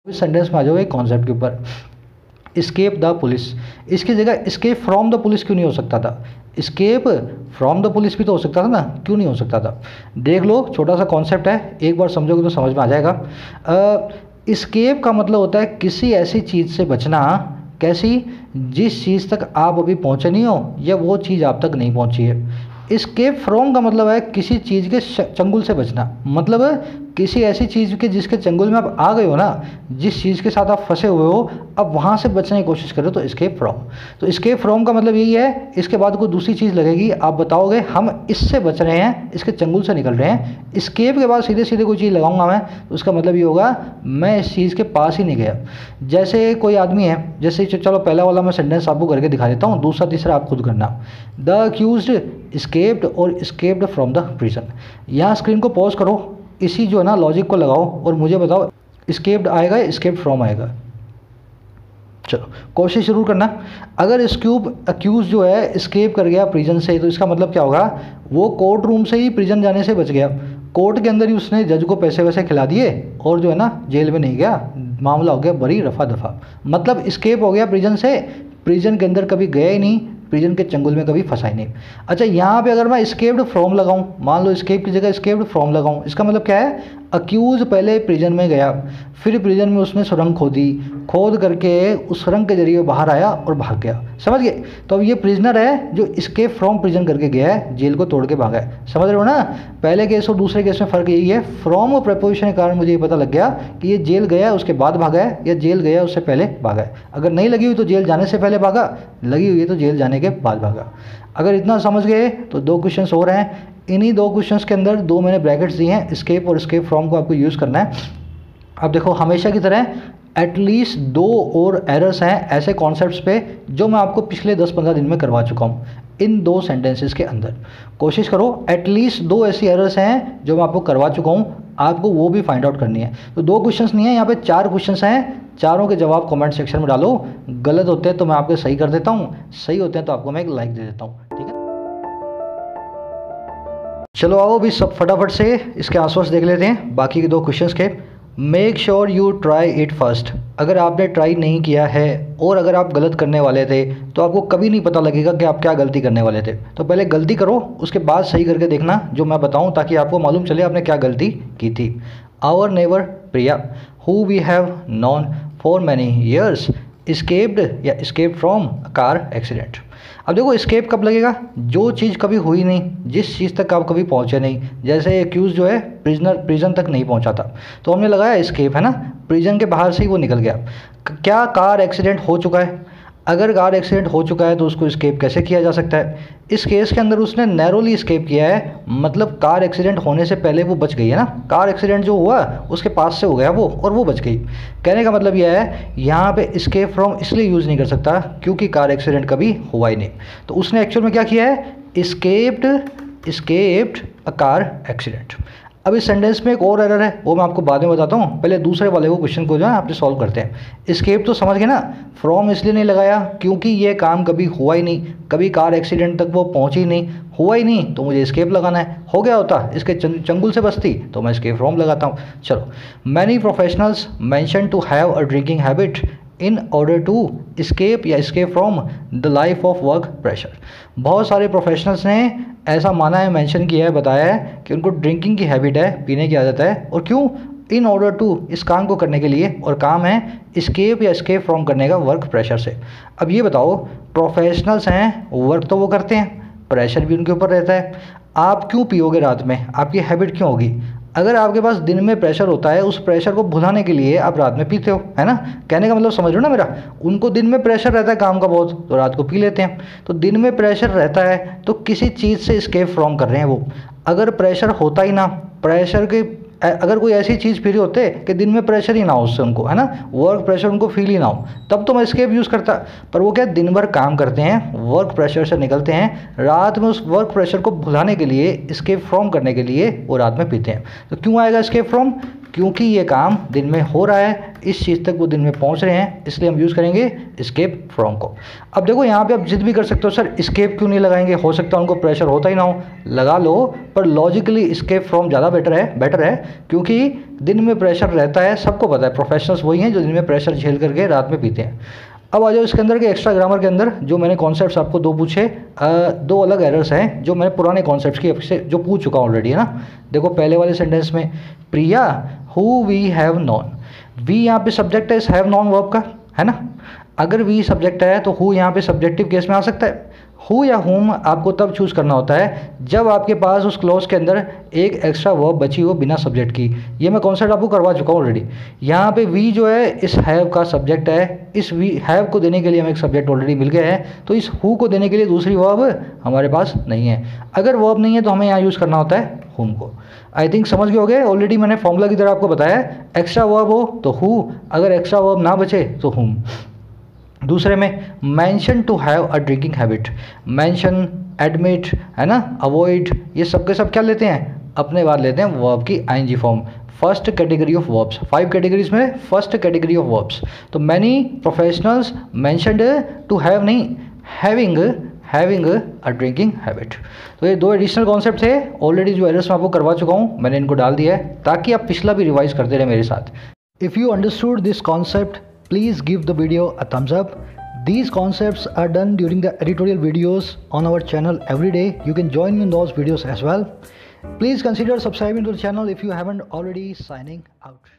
इस सेंटेंस में आ जाओ एक कॉन्सेप्ट के ऊपर, एस्केप द पुलिस। इसकी जगह एस्केप फ्रॉम द पुलिस क्यों नहीं हो सकता था? एस्केप फ्रॉम द पुलिस भी तो हो सकता था ना, क्यों नहीं हो सकता था? देख लो, छोटा सा कॉन्सेप्ट है, एक बार समझोगे तो समझ में आ जाएगा। एस्केप का मतलब होता है किसी ऐसी चीज़ से बचना, कैसी, जिस चीज़ तक आप अभी पहुँचे नहीं हो या वो चीज़ आप तक नहीं पहुँची है। एस्केप फ्रॉम का मतलब है किसी चीज़ के चंगुल से बचना, मतलब किसी ऐसी चीज़ के जिसके चंगुल में आप आ गए हो ना, जिस चीज़ के साथ आप फंसे हुए हो, अब वहाँ से बचने की कोशिश करो तो एस्केप फ्रॉम। तो एस्केप फ्रॉम का मतलब यही है, इसके बाद कोई दूसरी चीज़ लगेगी, आप बताओगे हम इससे बच रहे हैं, इसके चंगुल से निकल रहे हैं। एस्केप के बाद सीधे सीधे कोई चीज़ लगाऊंगा मैं, तो उसका मतलब ये होगा मैं इस चीज़ के पास ही नहीं गया। जैसे कोई आदमी है, जैसे चलो पहला वाला मैं सेंटेंस आपको करके दिखा देता हूँ, दूसरा तीसरा आप खुद करना। द अक्यूज्ड एस्केप्ड और एस्केप्ड फ्रॉम द प्रिजन। यहाँ स्क्रीन को पॉज करो, इसी जो है ना लॉजिक को लगाओ और मुझे बताओ एस्केप्ड आएगा या एस्केप्ड फ्रॉम आएगा। चलो कोशिश जरूर करना। अगर अक्यूज जो है एस्केप कर गया प्रिजन से, तो इसका मतलब क्या होगा, वो कोर्ट रूम से ही प्रिजन जाने से बच गया। कोर्ट के अंदर ही उसने जज को पैसे वैसे खिला दिए और जो है ना जेल में नहीं गया, मामला हो गया बड़ी रफा दफा। मतलब एस्केप हो गया प्रिजन से, प्रिजन के अंदर कभी गया ही नहीं, प्रिजन के चंगुल में कभी फंसा ही नहीं। अच्छा, यहाँ पे अगर मैं एस्केप्ड फ्रॉम लगाऊं, मान लो एस्केप की जगह एस्केप्ड फ्रॉम लगाऊं, इसका मतलब क्या है, अक्यूज पहले प्रिजन में गया, फिर प्रिजन में उसने सुरंग खोदी, खोद करके उस सुरंग के जरिए बाहर आया और भाग गया। समझ गए? तो अब ये प्रिजनर है जो एस्केप फ्रॉम प्रिजन करके गया है, जेल को तोड़ के भागा है। समझ रहे हो ना? पहले केस और दूसरे केस में फ़र्क यही है, फ्रॉम प्रपोजिशन के कारण मुझे ये पता लग गया कि ये जेल गया उसके बाद भागा है या जेल गया उससे पहले भागा है। अगर नहीं लगी हुई तो जेल जाने से पहले भागा, लगी हुई है तो जेल जाने के बाद भागा। अगर इतना समझ गए तो दो क्वेश्चंस और हैं। इन्हीं दो क्वेश्चंस के अंदर दो मैंने ब्रैकेट्स दिए हैं, एस्केप और एस्केप फ्रॉम को आपको यूज़ करना है। अब देखो, हमेशा की तरह एटलीस्ट दो और एरर्स हैं ऐसे कॉन्सेप्ट्स पे जो मैं आपको पिछले 10-15 दिन में करवा चुका हूँ इन दो सेंटेंसेस के अंदर। कोशिश करो, एटलीस्ट दो ऐसी एरर्स हैं जो मैं आपको करवा चुका हूँ, आपको वो भी फाइंड आउट करनी है। तो दो क्वेश्चंस नहीं है, यहाँ पे 4 क्वेश्चंस हैं, चारों के जवाब कमेंट सेक्शन में डालो। गलत होते हैं तो मैं आपके सही कर देता हूँ, सही होते हैं तो आपको मैं एक लाइक दे देता हूँ, ठीक है? चलो आओ अभी सब फटाफट से इसके आंसर्स देख लेते हैं बाकी के दो क्वेश्चंस के। Make sure you try it first. अगर आपने ट्राई नहीं किया है और अगर आप गलत करने वाले थे तो आपको कभी नहीं पता लगेगा कि आप क्या गलती करने वाले थे। तो पहले गलती करो, उसके बाद सही करके देखना जो मैं बताऊं, ताकि आपको मालूम चले आपने क्या गलती की थी। Our neighbour Priya, who we have known for many years, escaped या escape from a car accident. अब देखो, एस्केप कब लगेगा, जो चीज़ कभी हुई नहीं, जिस चीज़ तक आप कभी पहुंचे नहीं। जैसे एक्यूज जो है प्रिजन तक नहीं पहुंचा था, तो हमने लगाया एस्केप, है ना, प्रिजन के बाहर से ही वो निकल गया। क्या कार एक्सीडेंट हो चुका है? अगर कार एक्सीडेंट हो चुका है तो उसको एस्केप कैसे किया जा सकता है? इस केस के अंदर उसने नैरोली एस्केप किया है, मतलब कार एक्सीडेंट होने से पहले वो बच गई है ना। कार एक्सीडेंट जो हुआ उसके पास से हो गया वो और वो बच गई। कहने का मतलब यह है, यहाँ पे एस्केप फ्रॉम इसलिए यूज़ नहीं कर सकता क्योंकि कार एक्सीडेंट कभी हुआ ही नहीं। तो उसने एक्चुअल में क्या किया है, एस्केप्ड अ कार एक्सीडेंट। अब इस सेंटेंस में एक और एरर है, वो मैं आपको बाद में बताता हूँ, पहले दूसरे वाले वो क्वेश्चन को जो है आपने सॉल्व करते हैं। एस्केप तो समझ गए ना, फ्रॉम इसलिए नहीं लगाया क्योंकि ये काम कभी हुआ ही नहीं, कभी कार एक्सीडेंट तक वो पहुंची ही नहीं, हुआ ही नहीं, तो मुझे एस्केप लगाना है। हो गया होता इसके चंगुल से बचती तो मैं एस्केप फ्रॉम लगाता हूँ। चलो, many professionals mention to have a drinking habit in order to escape या escape from the life of work pressure. बहुत सारे प्रोफेशनल्स ने ऐसा माना है, मेंशन किया है, बताया है कि उनको ड्रिंकिंग की हैबिट है, पीने की आदत है। और क्यों? इन ऑर्डर टू, इस काम को करने के लिए, और काम है एस्केप या एस्केप फ्रॉम करने का वर्क प्रेशर से। अब ये बताओ, प्रोफेशनल्स हैं, वर्क तो वो करते हैं, प्रेशर भी उनके ऊपर रहता है। आप क्यों पियोगे रात में? आपकी हैबिट क्यों होगी? अगर आपके पास दिन में प्रेशर होता है, उस प्रेशर को भुलाने के लिए आप रात में पीते हो, है ना। कहने का मतलब समझ रहे हो ना मेरा? उनको दिन में प्रेशर रहता है काम का बहुत, तो रात को पी लेते हैं। तो दिन में प्रेशर रहता है तो किसी चीज़ से एस्केप फ्रॉम कर रहे हैं वो। अगर प्रेशर होता ही ना, प्रेशर के अगर कोई ऐसी चीज़ फ्री होते कि दिन में प्रेशर ही ना हो उससे उनको, है ना, वर्क प्रेशर उनको फील ही ना हो, तब तो मैं एस्केप यूज़ करता। पर वो क्या, दिन भर काम करते हैं, वर्क प्रेशर से निकलते हैं, रात में उस वर्क प्रेशर को भुलाने के लिए, एस्केप फ्रॉम करने के लिए वो रात में पीते हैं। तो क्यों आएगा एस्केप फ्रॉम? क्योंकि ये काम दिन में हो रहा है, इस चीज़ तक वो दिन में पहुंच रहे हैं, इसलिए हम यूज़ करेंगे एस्केप फ्रॉम को। अब देखो यहाँ पे आप जिद भी कर सकते हो सर एस्केप क्यों नहीं लगाएंगे, हो सकता है उनको प्रेशर होता ही ना हो, लगा लो, पर लॉजिकली एस्केप फ्रॉम ज़्यादा बेटर है क्योंकि दिन में प्रेशर रहता है, सबको पता है, प्रोफेशनल्स वही हैं जो दिन में प्रेशर झेल करके रात में पीते हैं। अब आ जाओ इसके अंदर के एक्स्ट्रा ग्रामर के अंदर जो मैंने कॉन्सेप्ट्स आपको दो पूछे, दो अलग एरर्स हैं जो मैंने पुराने कॉन्सेप्ट्स की आपसे जो पूछ चुका हूँ ऑलरेडी, है ना। देखो पहले वाले सेंटेंस में Priya who we have known, we यहाँ पे सब्जेक्ट है इस हैव नॉन वर्ब का, है ना। अगर वी सब्जेक्ट है तो हु यहाँ पे सब्जेक्टिव केस में आ सकता है। हु या हुम आपको तब चूज़ करना होता है जब आपके पास उस क्लॉज के अंदर एक एक्स्ट्रा वर्ब बची हो बिना सब्जेक्ट की। ये मैं कॉन्सेप्ट आपको करवा चुका हूँ ऑलरेडी। यहाँ पे वी जो है इस हैव का सब्जेक्ट है, इस वी हैव को देने के लिए हमें एक सब्जेक्ट ऑलरेडी मिल गया है, तो इस हु को देने के लिए दूसरी वर्ब हमारे पास नहीं है। अगर वर्ब नहीं है तो हमें यहाँ यूज़ करना होता है हुम को। आई थिंक समझ गए होगे, ऑलरेडी मैंने फॉर्मूला की तरह आपको बताया, एक्स्ट्रा वर्ब हो तो हु, अगर एक्स्ट्रा वर्ब ना बचे तो हुम। दूसरे में mention to have a drinking habit, mention, admit, है ना, अवॉइड, ये सब के सब क्या लेते हैं, अपने बाद लेते हैं वर्ब की ING form. First category of verbs, 5 categories में फर्स्ट कैटेगरी ऑफ वर्ब्स। तो many professionals mentioned to have नहीं, हैविंग अ ड्रिंकिंग हैबिट। तो ये दो एडिशनल कॉन्सेप्ट थे ऑलरेडी जो एरर्स मैं आपको करवा चुका हूँ, मैंने इनको डाल दिया है ताकि आप पिछला भी रिवाइज करते रहे मेरे साथ। If you understood this concept, please give the video a thumbs up. These concepts are done during the editorial videos on our channel every day. You can join me in those videos as well. Please consider subscribing to the channel if you haven't already. Signing out.